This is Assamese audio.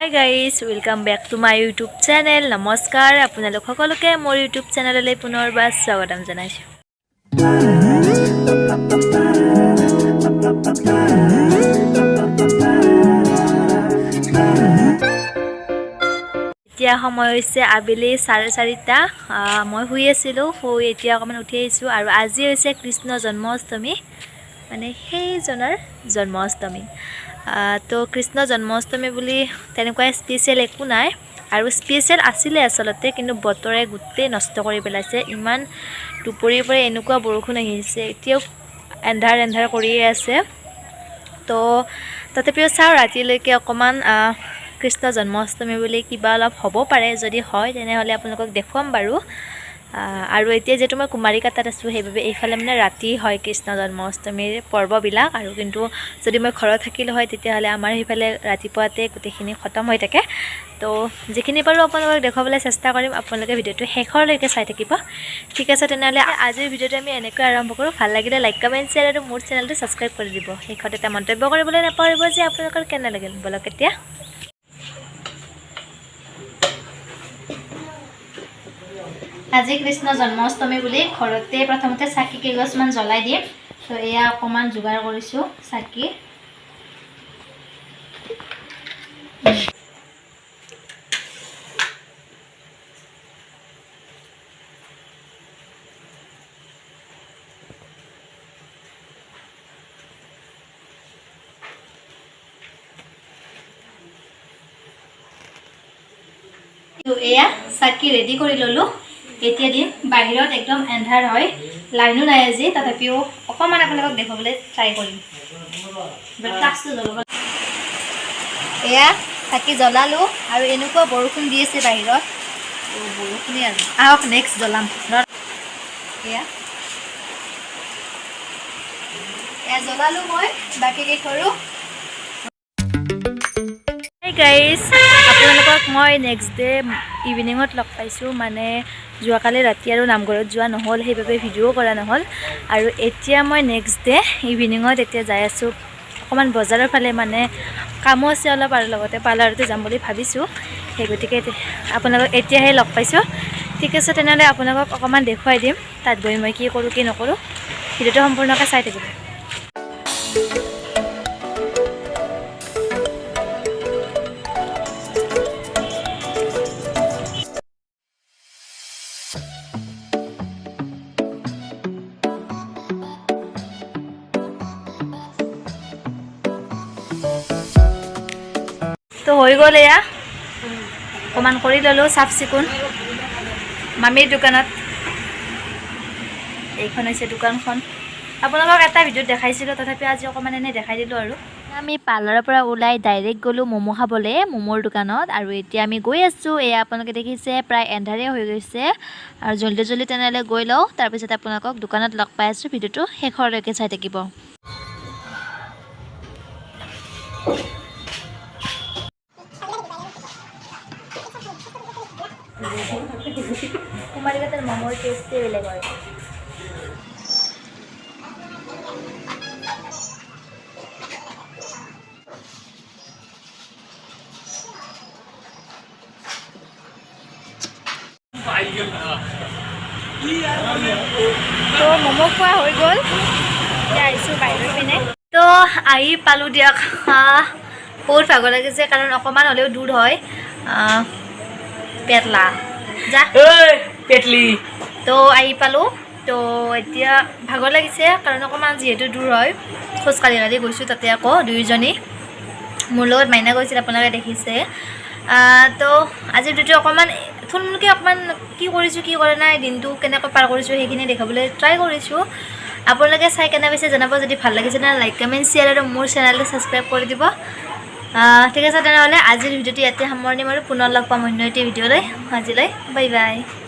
Hi guys, welcome back to my YouTube channel. Namaskar, আপোনালোক সকলোকে মোৰ YouTube চেনেললৈ পুনৰবাৰ স্বাগতম জনাইছো। এতিয়া সময় হৈছে আবেলি 4:30টা। মই শুই আছিলো, শুই এতিয়া অকমান উঠি আহিছো আৰু আজি হৈছে কৃষ্ণ জন্মাষ্টমী, মানে সেইজনৰ জন্মাষ্টমী। তো কৃষ্ণ জন্মাষ্টমী বুলি তেনেকুৱা স্পেচিয়েল একো নাই, আৰু স্পেচিয়েল আছিলে আচলতে, কিন্তু বতৰে গোটেই নষ্ট কৰি পেলাইছে। ইমান দুপৰীৰ পৰা এনেকুৱা বৰষুণ আহিছে, এতিয়াও এন্ধাৰ কৰিয়ে আছে। তো তথাপিও চাওঁ ৰাতিলৈকে অকণমান কৃষ্ণ জন্মাষ্টমী বুলি কিবা অলপ হ'ব পাৰে। যদি হয় তেনেহ'লে আপোনালোকক দেখুৱাম বাৰু। আৰু এতিয়া যিহেতু মই কুমাৰিকাতাত আছোঁ, সেইবাবে এইফালে মানে ৰাতি হয় কৃষ্ণ জন্মাষ্টমীৰ পৰ্ববিলাক। আৰু কিন্তু যদি মই ঘৰত থাকিলোঁ হয় তেতিয়াহ'লে আমাৰ সেইফালে ৰাতিপুৱাতে গোটেইখিনি খতম হৈ থাকে। তো যিখিনি পাৰোঁ আপোনালোকক দেখুৱাবলৈ চেষ্টা কৰিম, আপোনালোকে ভিডিঅ'টো শেষৰলৈকে চাই থাকিব। ঠিক আছে, তেনেহ'লে আজিৰ ভিডিঅ'টো আমি এনেকৈ আৰম্ভ কৰোঁ। ভাল লাগিলে লাইক, কমেণ্ট, শ্বেয়াৰ আৰু মোৰ চেনেলটো ছাবস্ক্ৰাইব কৰি দিব। শেষত এটা মন্তব্য কৰিবলৈ নাপাহৰিব যে আপোনালোকৰ কেনে লাগিল। বলক এতিয়া আজি কৃষ্ণ জন্মাষ্টমী বুলি ঘৰতে প্ৰথমতে চাকি কেইগছমান জ্বলাই দিম। তো এয়া অকণমান যোগাৰ কৰিছোঁ চাকি। এয়া চাকি ৰেডি কৰি ল'লোঁ। এতিয়া দিম বাহিৰত, একদম এন্ধাৰ হয়, লাইনো নাই আজি, তথাপিও অকণমান আপোনালোকক দেখুৱাবলৈ ট্ৰাই কৰিম। এয়া চাকি জ্বলালোঁ আৰু এনেকুৱা বৰষুণ দি আছে বাহিৰত। বৰষুণেই আৰু আহক নেক্সট জ্বলাম। এয়া জ্বলালোঁ মই, বাকী কেইঘৰো। গাইজ, আপোনালোকক মই নেক্সট ডে ইভিনিঙত লগ পাইছোঁ। মানে যোৱাকালি ৰাতি আৰু নামঘৰত যোৱা নহ'ল, সেইবাবে ভিডিঅ' কৰা নহ'ল। আৰু এতিয়া মই নেক্সট ডে ইভিনিঙত এতিয়া যাই আছোঁ অকণমান বজাৰৰ ফালে, মানে কামো আছে অলপ, আৰু লগতে পাৰ্লাৰতে যাম বুলি ভাবিছোঁ। সেই গতিকে আপোনালোকক এতিয়াহে লগ পাইছোঁ। ঠিক আছে, তেনেহ'লে আপোনালোকক অকণমান দেখুৱাই দিম তাত গৈ মই কি কৰোঁ কি নকৰোঁ। ভিডিঅ'টো সম্পূৰ্ণকৈ চাই থাকিব। তো হৈ গ'ল, এয়া অকণমান কৰি ল'লোঁ চাফ চিকুণ মামীৰ দোকানত। এইখন হৈছে দোকানখন। আপোনালোকক এটা ভিডিঅ'ত দেখাইছিলোঁ, তথাপি আজি অকণমান এনেই দেখাই দিলোঁ। আৰু আমি পাৰ্লাৰৰ পৰা ওলাই ডাইৰেক্ট গ'লোঁ ম'ম' খাবলৈ ম'ম'ৰ দোকানত। আৰু এতিয়া আমি গৈ আছোঁ। এয়া আপোনালোকে দেখিছে প্ৰায় এন্ধাৰে হৈ গৈছে, আৰু জল্দি তেনেহ'লে গৈ লওঁ, তাৰপিছত আপোনালোকক দোকানত লগ পাই আছোঁ। ভিডিঅ'টো শেষৰলৈকে চাই থাকিব। কুমাৰিকাতাৰ ম'মৰ টেষ্টে বেলেগ হয়। তো ম'ম' খোৱা হৈ গ'ল, এতিয়া আহিছোঁ বাহিৰৰ পিনে। তো আহি পালোঁ দিয়ক। বহুত ভাগৰ লাগিছে, কাৰণ অকণমান হ'লেও দূৰ হয় পেটলা যা পেটলি। তো আহি পালোঁ। তো এতিয়া ভাগৰ লাগিছে, কাৰণ অকণমান যিহেতু দূৰ হয়, খোজকাঢ়ি গৈছোঁ। তাতে আকৌ দুয়োজনী, মোৰ লগত মাইনা গৈছিল, আপোনালোকে দেখিছে। তো আজিৰ ভিডিঅ'টো অকণমান থুলমূলকৈ অকণমান কি কৰিছোঁ কি কৰা নাই, দিনটো কেনেকৈ পাৰ কৰিছোঁ সেইখিনি দেখাবলৈ ট্ৰাই কৰিছোঁ। আপোনালোকে চাই কেনে পাইছে জনাব। যদি ভাল লাগিছে তেনে লাইক, কমেণ্ট, শ্বেয়াৰ আৰু মোৰ চেনেলটো ছাবস্ক্ৰাইব কৰি দিব। ঠিক আছে, তেনেহ'লে আজিৰ ভিডিঅ'টো ইয়াতে সামৰণি মাৰোঁ। পুনৰ লগ পাম অন্য এটি ভিডিঅ'লৈ। আজিলৈ বাই বাই।